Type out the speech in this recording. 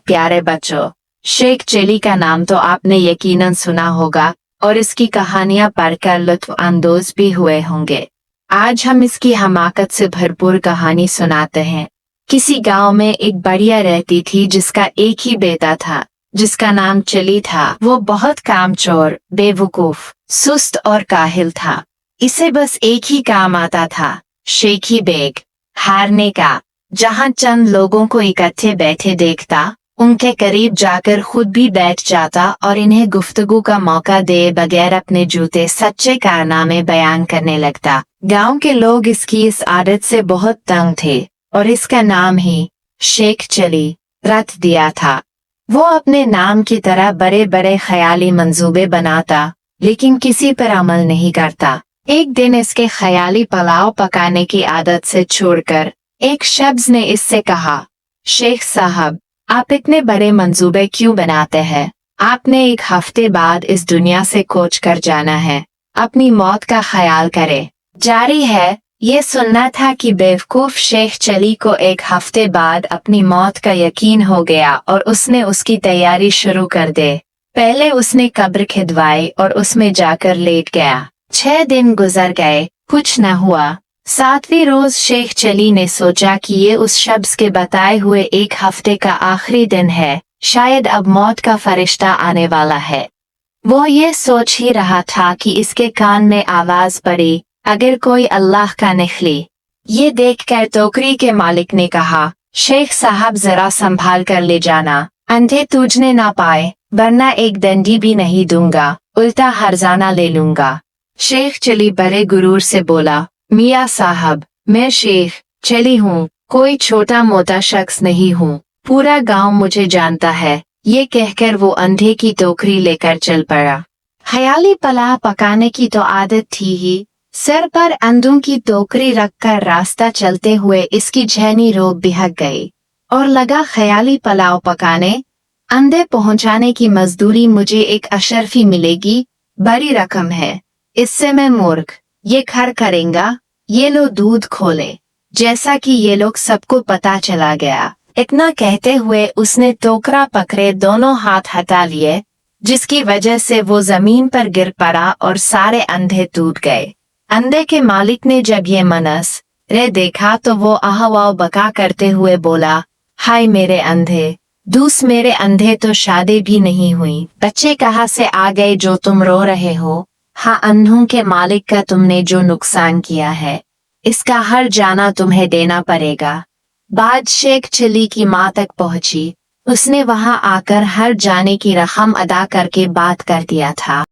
प्यारे बच्चों, शेख चिली का नाम तो आपने यकीनन सुना होगा और इसकी कहानियां पढ़कर लुत्फ अंदोज भी हुए होंगे। आज हम इसकी हमाकत से भरपूर कहानी सुनाते हैं। किसी गांव में एक बढ़िया रहती थी जिसका एक ही बेटा था, जिसका नाम चिली था। वो बहुत कामचोर, बेवकूफ, सुस्त और काहिल था। इसे बस एक ही काम आता था, शेखी बेग हारने का। जहां चंद लोगों को इकट्ठे बैठे देखता, उनके करीब जाकर खुद भी बैठ जाता और इन्हें गुफ्तगू का मौका दे बगैर अपने जूते सच्चे कारनामे बयान करने लगता। गांव के लोग इसकी इस आदत से बहुत तंग थे और इसका नाम ही शेख चिली रख दिया था। वो अपने नाम की तरह बड़े बड़े ख्याली मंसूबे बनाता, लेकिन किसी पर अमल नहीं करता। एक दिन इसके ख्याली पुलाव पकाने की आदत से छोड़कर एक शख्स ने इससे कहा, शेख साहब, आप इतने बड़े मंसूबे क्यों बनाते हैं? आपने एक हफ्ते बाद इस दुनिया से कूच कर जाना है। अपनी मौत का ख्याल करें। जारी है, ये सुनना था कि बेवकूफ शेख चिली को एक हफ्ते बाद अपनी मौत का यकीन हो गया और उसने उसकी तैयारी शुरू कर दे। पहले उसने कब्र खिदवाई और उसमें जाकर लेट गया। 6 दिन गुजर गए, कुछ न हुआ। 7वें रोज शेख चिली ने सोचा कि ये उस शख्स के बताए हुए एक हफ्ते का आखिरी दिन है, शायद अब मौत का फरिश्ता आने वाला है। वो ये सोच ही रहा था कि इसके कान में आवाज पड़ी, अगर कोई अल्लाह का निकली। ये देखकर टोकरी के मालिक ने कहा, शेख साहब जरा संभाल कर ले जाना, अंधे तुझने ना पाए, वरना एक डंडी भी नहीं दूंगा, उल्टा हर्जाना ले लूंगा। शेख चिली बड़े गुरूर से बोला, मियाँ साहब, मैं शेख चिली हूँ, कोई छोटा मोटा शख्स नहीं हूँ, पूरा गांव मुझे जानता है। ये कहकर वो अंधे की टोकरी लेकर चल पड़ा। ख्याली पुलाव पकाने की तो आदत थी ही, सर पर अंधों की टोकरी रखकर रास्ता चलते हुए इसकी झेनी रोब बिहक गई और लगा ख्याली पुलाव पकाने। अंधे पहुंचाने की मजदूरी मुझे एक अशरफी मिलेगी, बड़ी रकम है, इससे मैं मूर्ख ये खर करेंगा। ये लो दूध खोले। जैसा कि ये लोग सबको पता चला गया। इतना कहते हुए उसने टोकरा पकड़े दोनों हाथ हटा लिए, जिसकी वजह से वो जमीन पर गिर पड़ा और सारे अंधे टूट गए। अंधे के मालिक ने जब ये मनस रे देखा तो वो आहवाव बका करते हुए बोला, हाय मेरे अंधे दूस, मेरे अंधे तो शादी भी नहीं हुई, बच्चे कहाँ से आ गए जो तुम रो रहे हो? हाँ, अंधों के मालिक का तुमने जो नुकसान किया है, इसका हर जाना तुम्हें देना पड़ेगा। बात शेख चिली की माँ तक पहुंची। उसने वहां आकर हर जाने की रकम अदा करके बात कर दिया था।